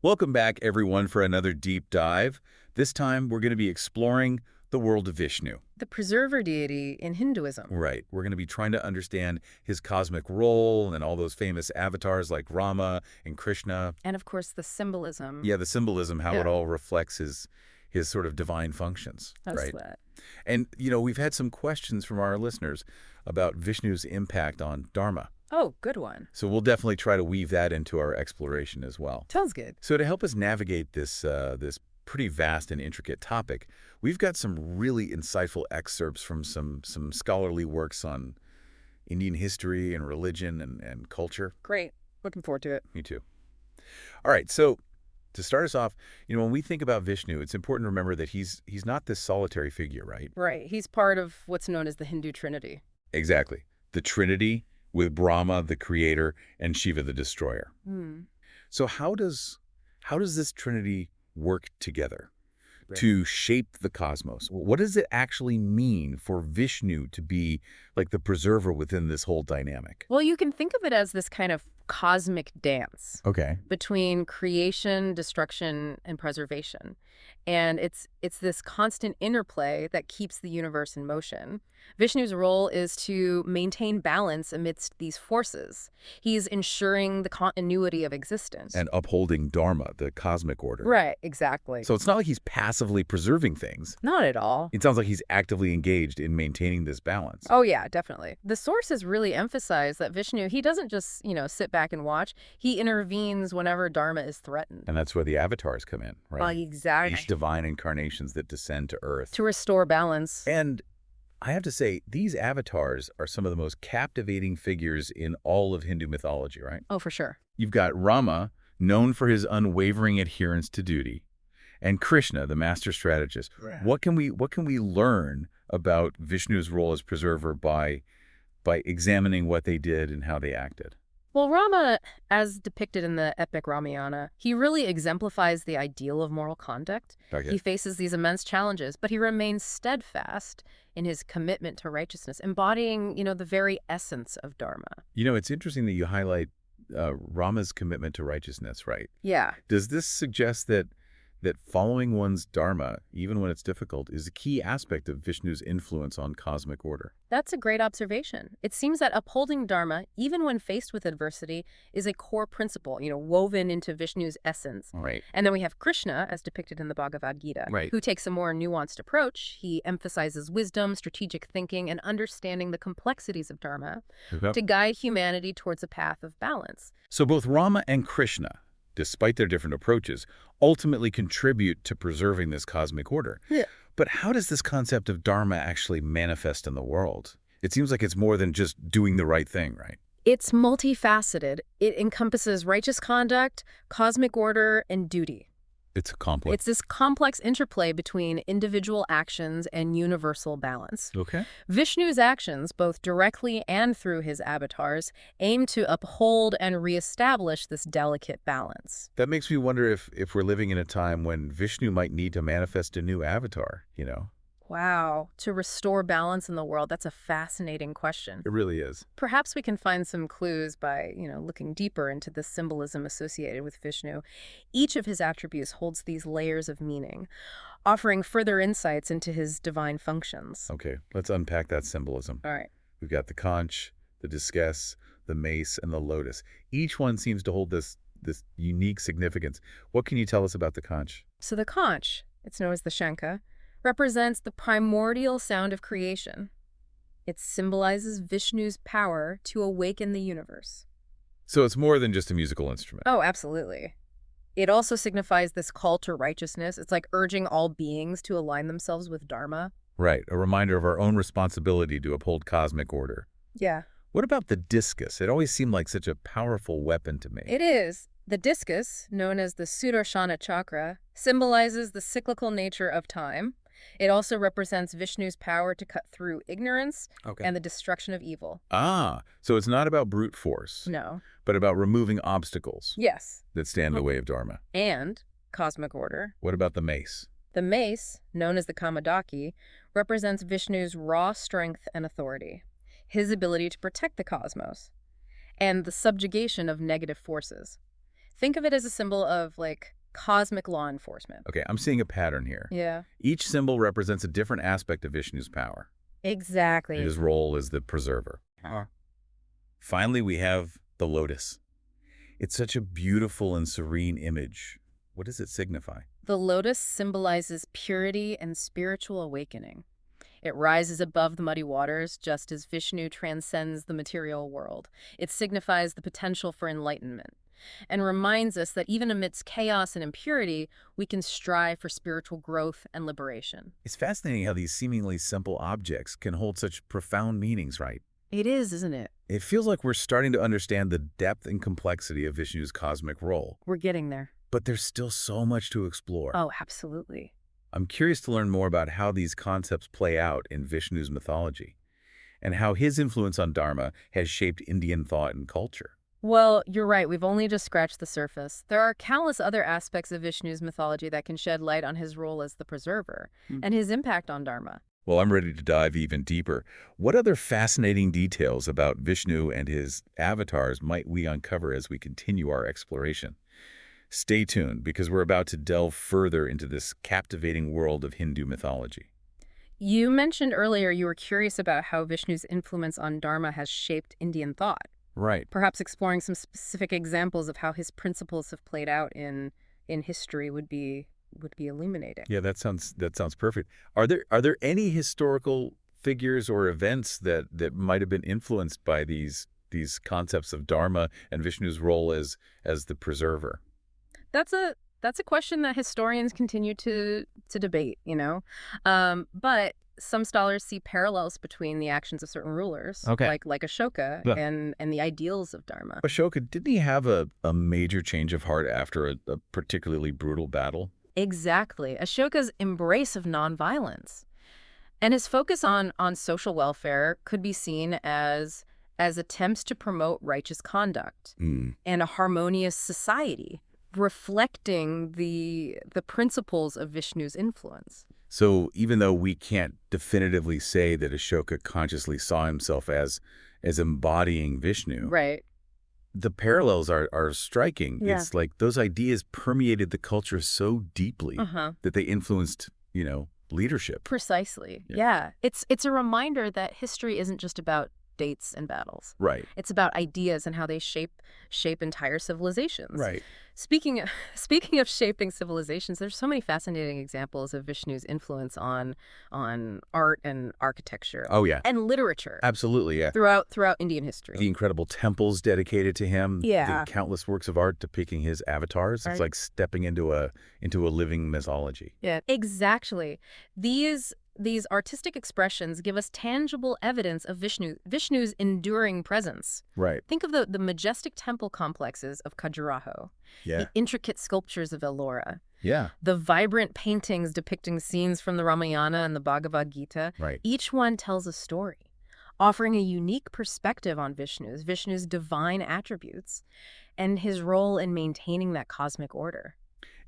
Welcome back, everyone, for another deep dive. This time, we're going to be exploring the world of Vishnu. The preserver deity in Hinduism. Right. We're going to be trying to understand his cosmic role and all those famous avatars like Rama and Krishna. And of course, the symbolism. Yeah, the symbolism, how it Yeah. all reflects his sort of divine functions, How's right? that? And, we've had some questions from our listeners about Vishnu's impact on Dharma. Oh, good one. So we'll definitely try to weave that into our exploration as well. Sounds good. So to help us navigate this pretty vast and intricate topic, we've got some really insightful excerpts from some scholarly works on Indian history and religion and culture. Great. Looking forward to it. Me too. All right, so to start us off, when we think about Vishnu, it's important to remember that he's not this solitary figure, right? Right. He's part of what's known as the Hindu Trinity. Exactly. The Trinity with Brahma, the creator, and Shiva, the destroyer. Hmm. So how does this Trinity work together Right. to shape the cosmos? What does it actually mean for Vishnu to be like the preserver within this whole dynamic? Well, you can think of it as this kind of cosmic dance Okay. between creation, destruction, and preservation. And it's this constant interplay that keeps the universe in motion. Vishnu's role is to maintain balance amidst these forces. He's ensuring the continuity of existence. And upholding Dharma, the cosmic order. Right, exactly. So it's not like he's passively preserving things. Not at all. It sounds like he's actively engaged in maintaining this balance. Oh, yeah, definitely. The sources really emphasize that Vishnu, he doesn't just, sit back and watch. He intervenes whenever Dharma is threatened. And that's where the avatars come in, right? Exactly. These divine incarnations that descend to Earth. To restore balance. And I have to say, these avatars are some of the most captivating figures in all of Hindu mythology, right? Oh, for sure. You've got Rama, known for his unwavering adherence to duty, and Krishna, the master strategist. Right. What can we learn about Vishnu's role as preserver by examining what they did and how they acted? Well, Rama, as depicted in the epic Ramayana, he really exemplifies the ideal of moral conduct. Okay. He faces these immense challenges, but he remains steadfast in his commitment to righteousness, embodying, the very essence of Dharma. It's interesting that you highlight Rama's commitment to righteousness, right? Yeah. Does this suggest that following one's dharma, even when it's difficult, is a key aspect of Vishnu's influence on cosmic order? That's a great observation. It seems that upholding Dharma, even when faced with adversity, is a core principle, woven into Vishnu's essence. Right. And then we have Krishna, as depicted in the Bhagavad Gita, Right. who takes a more nuanced approach. He emphasizes wisdom, strategic thinking, and understanding the complexities of Dharma to guide humanity towards a path of balance. So both Rama and Krishna, despite their different approaches, ultimately contribute to preserving this cosmic order. Yeah. But how does this concept of Dharma actually manifest in the world? It seems like it's more than just doing the right thing, right? It's multifaceted. It encompasses righteous conduct, cosmic order, and duty. It's complex. It's this complex interplay between individual actions and universal balance. Okay. Vishnu's actions, both directly and through his avatars, aim to uphold and reestablish this delicate balance. That makes me wonder if we're living in a time when Vishnu might need to manifest a new avatar, Wow. To restore balance in the world, that's a fascinating question. It really is. Perhaps we can find some clues by, looking deeper into the symbolism associated with Vishnu. Each of his attributes holds these layers of meaning, offering further insights into his divine functions. Okay, let's unpack that symbolism. All right. We've got the conch, the discus, the mace, and the lotus. Each one seems to hold this unique significance. What can you tell us about the conch? So the conch, it's known as the shankha, represents the primordial sound of creation. It symbolizes Vishnu's power to awaken the universe. So it's more than just a musical instrument. Oh, absolutely. It also signifies this call to righteousness. It's like urging all beings to align themselves with Dharma. Right, a reminder of our own responsibility to uphold cosmic order. Yeah. What about the discus? It always seemed like such a powerful weapon to me. It is. The discus, known as the Sudarshana chakra, symbolizes the cyclical nature of time. It also represents Vishnu's power to cut through ignorance and the destruction of evil. Ah, so it's not about brute force, No. but about removing obstacles Yes. that stand in the way of Dharma. And cosmic order. What about the mace? The mace, known as the Kamadaki, represents Vishnu's raw strength and authority, his ability to protect the cosmos, and the subjugation of negative forces. Think of it as a symbol of, like, cosmic law enforcement. Okay, I'm seeing a pattern here. Yeah. Each symbol represents a different aspect of Vishnu's power. Exactly. His role as the preserver. Finally, we have the lotus. It's such a beautiful and serene image. What does it signify? The lotus symbolizes purity and spiritual awakening. It rises above the muddy waters, just as Vishnu transcends the material world. It signifies the potential for enlightenment and reminds us that even amidst chaos and impurity, we can strive for spiritual growth and liberation. It's fascinating how these seemingly simple objects can hold such profound meanings, right? It is, isn't it? It feels like we're starting to understand the depth and complexity of Vishnu's cosmic role. We're getting there. But there's still so much to explore. Oh, absolutely. I'm curious to learn more about how these concepts play out in Vishnu's mythology and how his influence on Dharma has shaped Indian thought and culture. Well, you're right. We've only just scratched the surface. There are countless other aspects of Vishnu's mythology that can shed light on his role as the preserver and his impact on Dharma. Well, I'm ready to dive even deeper. What other fascinating details about Vishnu and his avatars might we uncover as we continue our exploration? Stay tuned, because we're about to delve further into this captivating world of Hindu mythology. You mentioned earlier you were curious about how Vishnu's influence on Dharma has shaped Indian thought, Right. perhaps exploring some specific examples of how his principles have played out in history would be illuminating. Yeah, that sounds perfect. Are there any historical figures or events that might have been influenced by these concepts of Dharma and Vishnu's role as the preserver? That's a question that historians continue to debate, you know. But some scholars see parallels between the actions of certain rulers, Okay. like Ashoka, Yeah. and the ideals of Dharma. Ashoka, didn't he have a major change of heart after a particularly brutal battle? Exactly. Ashoka's embrace of nonviolence and his focus on social welfare could be seen as attempts to promote righteous conduct and a harmonious society, reflecting the principles of Vishnu's influence. So even though we can't definitively say that Ashoka consciously saw himself as embodying Vishnu, Right. the parallels are striking. Yeah. It's like those ideas permeated the culture so deeply Uh-huh. that they influenced, leadership. Precisely. Yeah. Yeah. It's a reminder that history isn't just about dates and battles. Right. It's about ideas and how they shape entire civilizations. Right. Speaking of shaping civilizations, there's so many fascinating examples of Vishnu's influence on art and architecture. Oh, yeah. And literature Absolutely, yeah. throughout Indian history. The incredible temples dedicated to him. Yeah. The countless works of art depicting his avatars. Right. It's like stepping into a living mythology. Yeah, exactly. These artistic expressions give us tangible evidence of Vishnu's enduring presence. Right. Think of the majestic temple complexes of Khajuraho, Yeah. the intricate sculptures of Ellora, Yeah. the vibrant paintings depicting scenes from the Ramayana and the Bhagavad Gita. Right. Each one tells a story, offering a unique perspective on Vishnu's divine attributes, and his role in maintaining that cosmic order.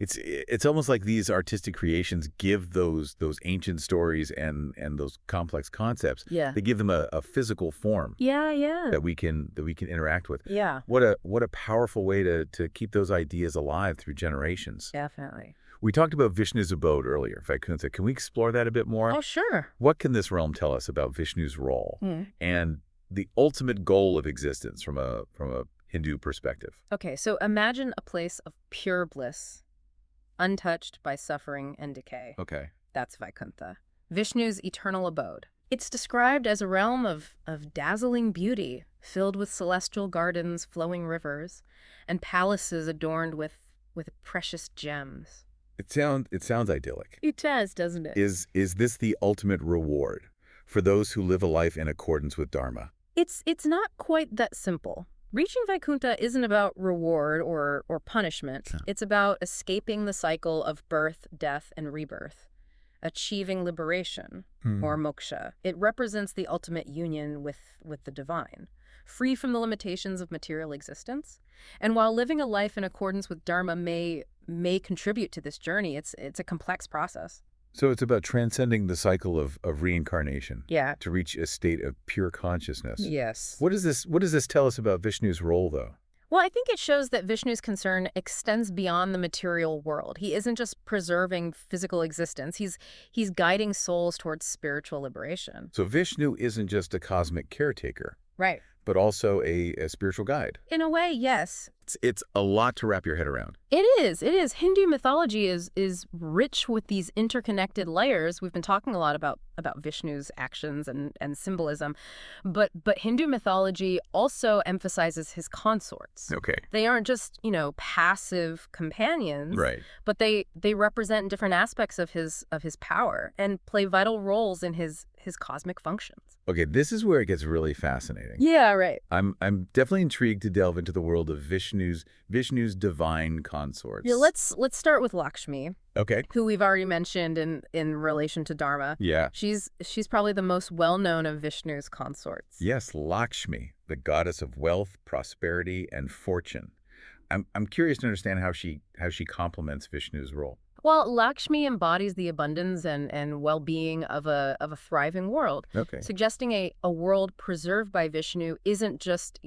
It's almost like these artistic creations give those ancient stories and those complex concepts. Yeah. They give them a physical form Yeah. that we can interact with. Yeah, What a powerful way to keep those ideas alive through generations. definitely. We talked about Vishnu's abode earlier, Vaikuntha. Can we explore that a bit more? Oh, sure. What can this realm tell us about Vishnu's role and the ultimate goal of existence from a Hindu perspective? Okay, so imagine a place of pure bliss, untouched by suffering and decay. Okay. That's Vaikuntha, Vishnu's eternal abode. It's described as a realm of dazzling beauty, filled with celestial gardens, flowing rivers, and palaces adorned with precious gems. It sounds idyllic. It does, doesn't it? Is this the ultimate reward for those who live a life in accordance with Dharma? It's not quite that simple. Reaching Vaikuntha isn't about reward or punishment. Yeah. It's about escaping the cycle of birth, death, and rebirth, achieving liberation, or moksha. It represents the ultimate union with the divine, free from the limitations of material existence. And while living a life in accordance with Dharma may contribute to this journey, it's a complex process. So it's about transcending the cycle of reincarnation Yeah. to reach a state of pure consciousness. Yes. What does this tell us about Vishnu's role, though? Well, I think it shows that Vishnu's concern extends beyond the material world. He isn't just preserving physical existence. He's guiding souls towards spiritual liberation. So Vishnu isn't just a cosmic caretaker, Right. but also a spiritual guide. In a way, yes. It's a lot to wrap your head around. It is. It is. Hindu mythology is rich with these interconnected layers. We've been talking a lot about Vishnu's actions and symbolism, but Hindu mythology also emphasizes his consorts. Okay. They aren't just, passive companions, Right. but they represent different aspects of his power and play vital roles in his cosmic functions. Okay, this is where it gets really fascinating. Yeah, right. I'm definitely intrigued to delve into the world of Vishnu's divine consorts. Yeah, let's start with Lakshmi, Okay. who we've already mentioned in relation to Dharma. Yeah. She's probably the most well-known of Vishnu's consorts. Yes, Lakshmi, the goddess of wealth, prosperity, and fortune. I'm curious to understand how she complements Vishnu's role. Well, Lakshmi embodies the abundance and well-being of a thriving world, Okay. suggesting a world preserved by Vishnu isn't just,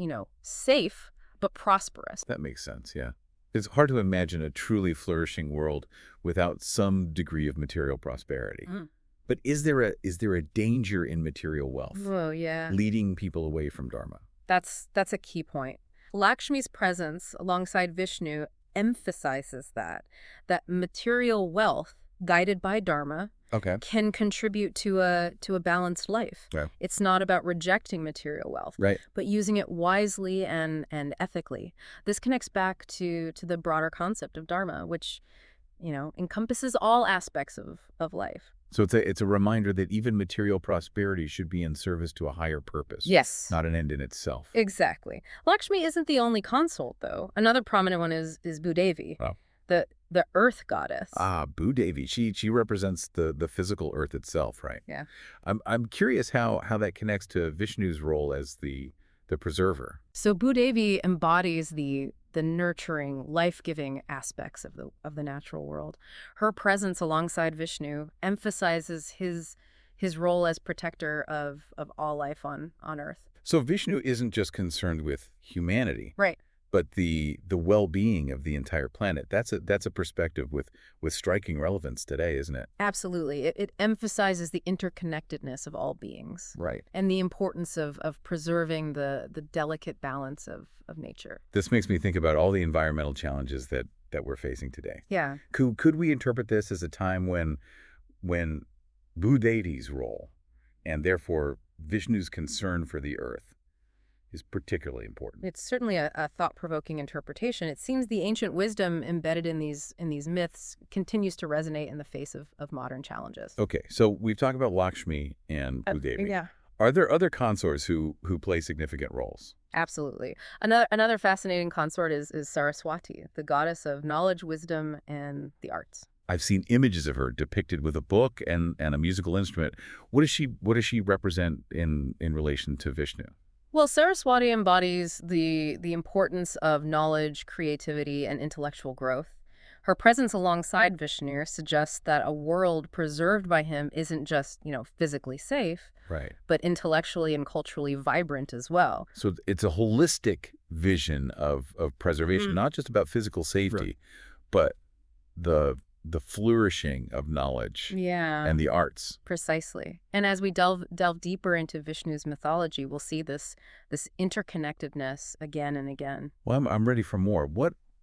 safe, but prosperous. That makes sense, yeah. It's hard to imagine a truly flourishing world without some degree of material prosperity. Mm. But is there a danger in material wealth, Oh, yeah. leading people away from Dharma? That's a key point. Lakshmi's presence alongside Vishnu emphasizes that material wealth, guided by Dharma, Okay. can contribute to a balanced life. Yeah. It's not about rejecting material wealth, Right. but using it wisely and ethically. This connects back to the broader concept of Dharma, which, encompasses all aspects of life. So it's a reminder that even material prosperity should be in service to a higher purpose. Yes. Not an end in itself. Exactly. Lakshmi isn't the only consort, though. Another prominent one is Bhudevi, Oh. the earth goddess. Ah, Bhudevi. She represents the physical earth itself, right? Yeah. I'm curious how that connects to Vishnu's role as the preserver. So Bhudevi embodies the nurturing, life-giving aspects of the natural world. Her presence alongside Vishnu emphasizes his role as protector of all life on Earth. So Vishnu isn't just concerned with humanity, Right. but the well-being of the entire planet. That's a perspective with striking relevance today, isn't it? Absolutely. It emphasizes the interconnectedness of all beings. Right. And the importance of preserving the delicate balance of nature. This makes me think about all the environmental challenges that we're facing today. Yeah. Could we interpret this as a time when Bhudevi's role, and therefore Vishnu's concern for the earth, is particularly important? It's certainly a thought-provoking interpretation. It seems the ancient wisdom embedded in these myths continues to resonate in the face of modern challenges. Okay, so we've talked about Lakshmi and Bhudevi. Yeah. Are there other consorts who play significant roles? Absolutely. Another fascinating consort is Saraswati, the goddess of knowledge, wisdom, and the arts. I've seen images of her depicted with a book and a musical instrument. What does she represent in relation to Vishnu? Well, Saraswati embodies the importance of knowledge, creativity, and intellectual growth. Her presence alongside Vishnu suggests that a world preserved by him isn't just, physically safe, Right. but intellectually and culturally vibrant as well. So it's a holistic vision of preservation, not just about physical safety, but the flourishing of knowledge Yeah. and the arts. Precisely. And as we delve deeper into Vishnu's mythology, we'll see this interconnectedness again and again. Well, I'm ready for more.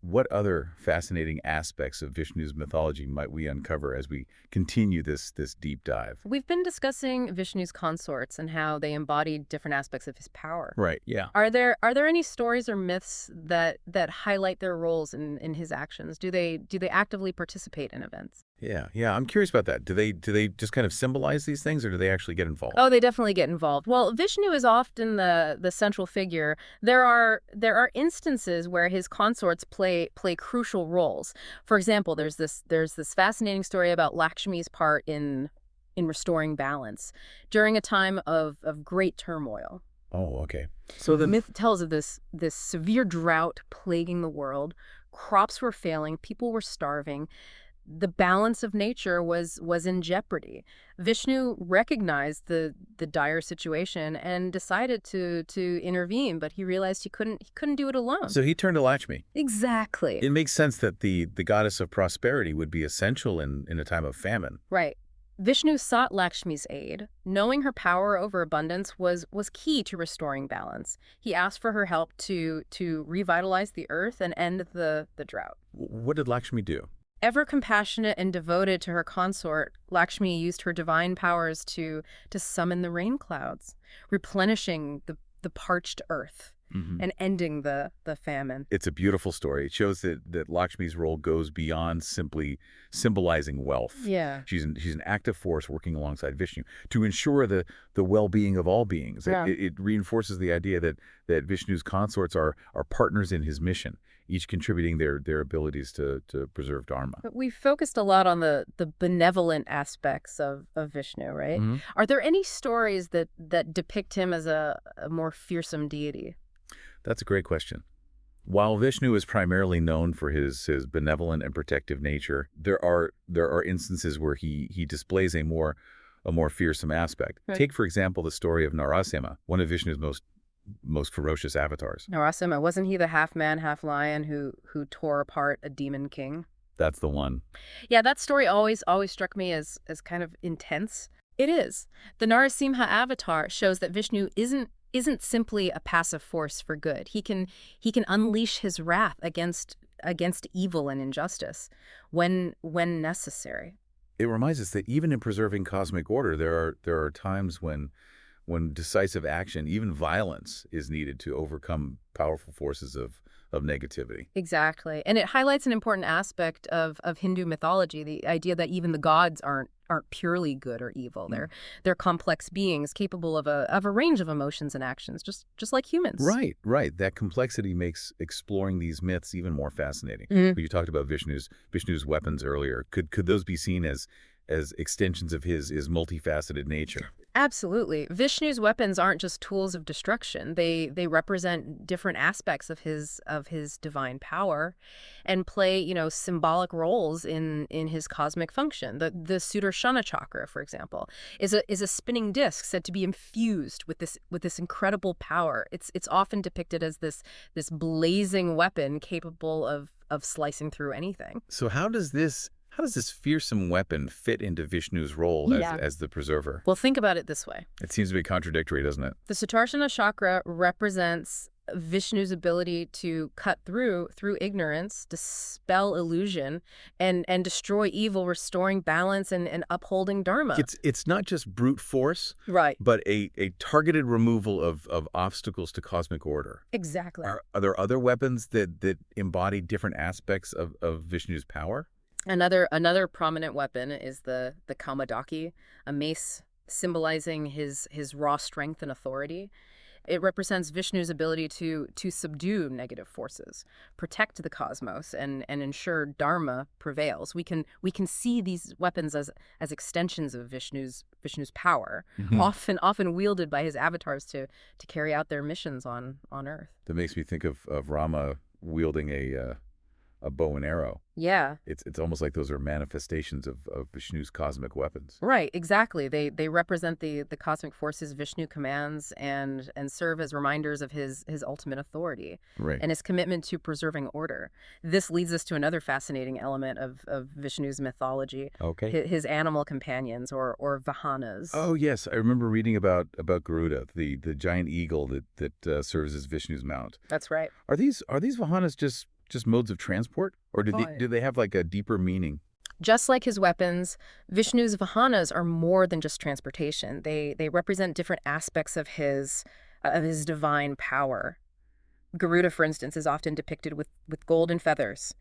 What other fascinating aspects of Vishnu's mythology might we uncover as we continue this deep dive? We've been discussing Vishnu's consorts and how they embody different aspects of his power. Right, yeah. Are there any stories or myths that highlight their roles in his actions? Do they actively participate in events? Yeah, I'm curious about that. Do they just kind of symbolize these things, or do they actually get involved? Oh, they definitely get involved. Well, Vishnu is often the central figure. There are instances where his consorts play crucial roles. For example, there's this fascinating story about Lakshmi's part in restoring balance during a time of great turmoil. Oh, okay. So the myth tells of this severe drought plaguing the world. Crops were failing, people were starving. the balance of nature was in jeopardy. Vishnu recognized the dire situation and decided to intervene, but he realized he couldn't do it alone. So he turned to Lakshmi. Exactly. It makes sense that the goddess of prosperity would be essential in a time of famine. Right. Vishnu sought Lakshmi's aid. Knowing her power over abundance was key to restoring balance. He asked for her help to revitalize the earth and end the drought. What did Lakshmi do? Ever compassionate and devoted to her consort, Lakshmi used her divine powers to summon the rain clouds, replenishing the parched earth and ending the famine. It's a beautiful story. It shows that Lakshmi's role goes beyond simply symbolizing wealth. Yeah. She's an active force working alongside Vishnu to ensure the well-being of all beings. Yeah. It reinforces the idea that Vishnu's consorts are partners in his mission, each contributing their abilities to preserve Dharma. But we focused a lot on the benevolent aspects of Vishnu, right? Mm-hmm. Are there any stories that depict him as a more fearsome deity? That's a great question. While Vishnu is primarily known for his benevolent and protective nature, there are instances where he displays a more fearsome aspect. Right. Take, for example, the story of Narasimha, one of Vishnu's most ferocious avatars. Narasimha, wasn't he the half man, half lion who tore apart a demon king? That's the one. Yeah, that story always struck me as kind of intense. It is. The Narasimha avatar shows that Vishnu isn't simply a passive force for good. He can unleash his wrath against evil and injustice when necessary. It reminds us that even in preserving cosmic order, there are times when decisive action, even violence, is needed to overcome powerful forces of negativity. Exactly. And it highlights an important aspect of Hindu mythology, the idea that even the gods aren't purely good or evil. They're complex beings capable of a range of emotions and actions, just like humans. Right. That complexity makes exploring these myths even more fascinating. You talked about Vishnu's weapons earlier. Could those be seen as extensions of his multifaceted nature? Absolutely. Vishnu's weapons aren't just tools of destruction. They represent different aspects of his divine power and play, symbolic roles in his cosmic function. The Sudarshana chakra, for example, is a spinning disc said to be infused with this incredible power. It's often depicted as this blazing weapon capable of slicing through anything. So how does this fearsome weapon fit into Vishnu's role as the preserver? Well, think about it this way. It seems to be contradictory, doesn't it? The Sudarshana chakra represents Vishnu's ability to cut through ignorance, dispel illusion, and destroy evil, restoring balance and upholding Dharma. It's not just brute force, right, but a targeted removal of obstacles to cosmic order. Exactly. Are there other weapons that embody different aspects of Vishnu's power? Another prominent weapon is the Kaumadaki, a mace symbolizing his raw strength and authority. It represents Vishnu's ability to subdue negative forces, protect the cosmos, and ensure Dharma prevails. We can see these weapons as extensions of Vishnu's power, often wielded by his avatars to carry out their missions on Earth. That makes me think of Rama wielding a bow and arrow. Yeah. It's almost like those are manifestations of Vishnu's cosmic weapons. Right, exactly. They represent the cosmic forces Vishnu commands and serve as reminders of his ultimate authority. Right. And his commitment to preserving order. This leads us to another fascinating element of Vishnu's mythology. Okay. His animal companions or vahanas. Oh yes, I remember reading about Garuda, the giant eagle that serves as Vishnu's mount. That's right. Are these vahanas just modes of transport, or do they have like a deeper meaning? Just like his weapons, Vishnu's vahanas are more than just transportation. They represent different aspects of his divine power. Garuda, for instance, is often depicted with golden feathers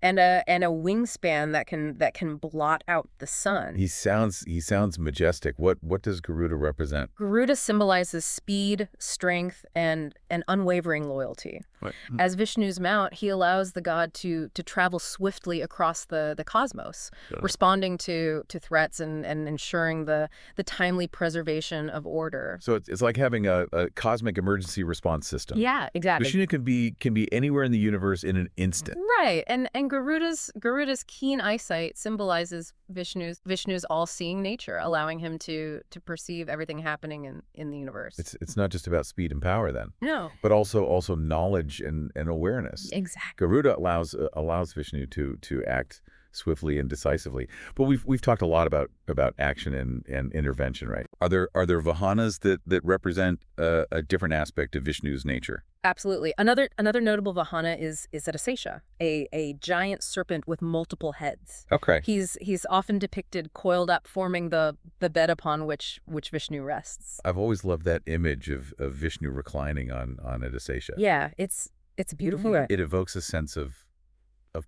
and a wingspan that can blot out the sun. He sounds majestic. What does Garuda represent? Garuda symbolizes speed, strength, and unwavering loyalty. What? As Vishnu's mount, he allows the god to travel swiftly across the cosmos, responding to threats and ensuring the timely preservation of order. So it's like having a cosmic emergency response system. Yeah, exactly. Vishnu can be anywhere in the universe in an instant. Right, And Garuda's keen eyesight symbolizes Vishnu's all-seeing nature, allowing him to perceive everything happening in the universe. It's not just about speed and power then, No. but also knowledge and awareness. Exactly. Garuda allows Vishnu to act swiftly and decisively. But we've talked a lot about action and intervention, right? Are there vahanas that represent a different aspect of Vishnu's nature? Absolutely. Another notable vahana is Adisesha, a giant serpent with multiple heads. Okay. He's often depicted coiled up, forming the bed upon which Vishnu rests. I've always loved that image of Vishnu reclining on Adisesha. Yeah, it's beautiful. It evokes a sense of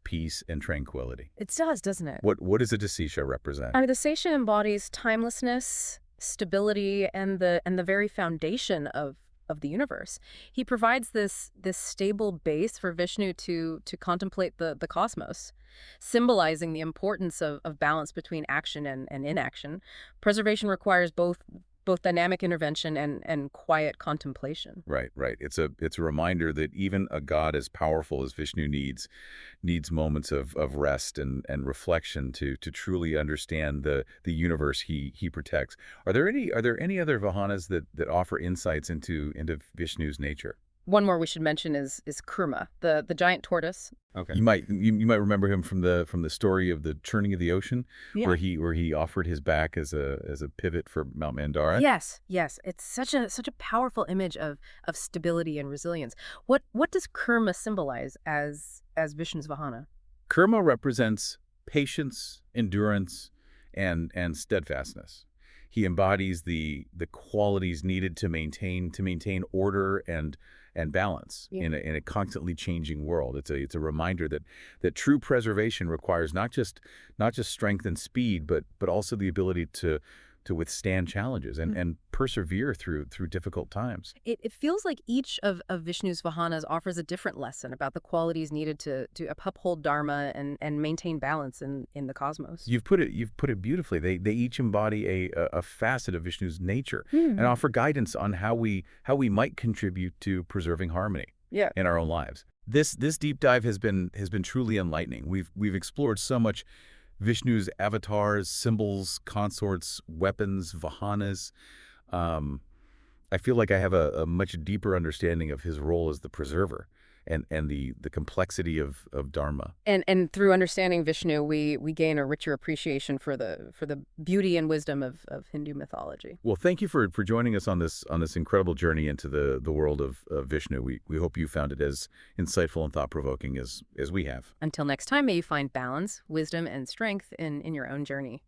peace and tranquility. It does, doesn't it? What does Adisesha represent? I mean, the Seisha embodies timelessness, stability, and the very foundation of the universe. He provides this stable base for Vishnu to contemplate the cosmos, symbolizing the importance of balance between action and inaction. Preservation requires both dynamic intervention and quiet contemplation. Right. It's a reminder that even a god as powerful as Vishnu needs moments of rest and reflection to truly understand the universe he protects. Are there any other vahanas that offer insights into Vishnu's nature? One more we should mention is Kurma, the giant tortoise. Okay. You might remember him from the story of the churning of the ocean, Yeah. where he offered his back as a pivot for Mount Mandara. Yes. It's such a powerful image of stability and resilience. What does Kurma symbolize as Vishnu's vahana? Kurma represents patience, endurance, and steadfastness. He embodies the qualities needed to maintain order and balance in a constantly changing world. It's a reminder that true preservation requires not just strength and speed, but also the ability to withstand challenges and persevere through difficult times. It feels like each of Vishnu's vahanas offers a different lesson about the qualities needed to uphold Dharma and maintain balance in the cosmos. You've put it beautifully. They each embody a facet of Vishnu's nature and offer guidance on how we might contribute to preserving harmony in our own lives. This deep dive has been truly enlightening. We've explored so much Vishnu's avatars, symbols, consorts, weapons, vahanas. I feel like I have a much deeper understanding of his role as the preserver and the complexity of Dharma. And through understanding Vishnu, we gain a richer appreciation for the beauty and wisdom of Hindu mythology. Well, thank you for joining us on this incredible journey into the world of Vishnu. We hope you found it as insightful and thought-provoking as we have. Until next time, may you find balance, wisdom, and strength in your own journey.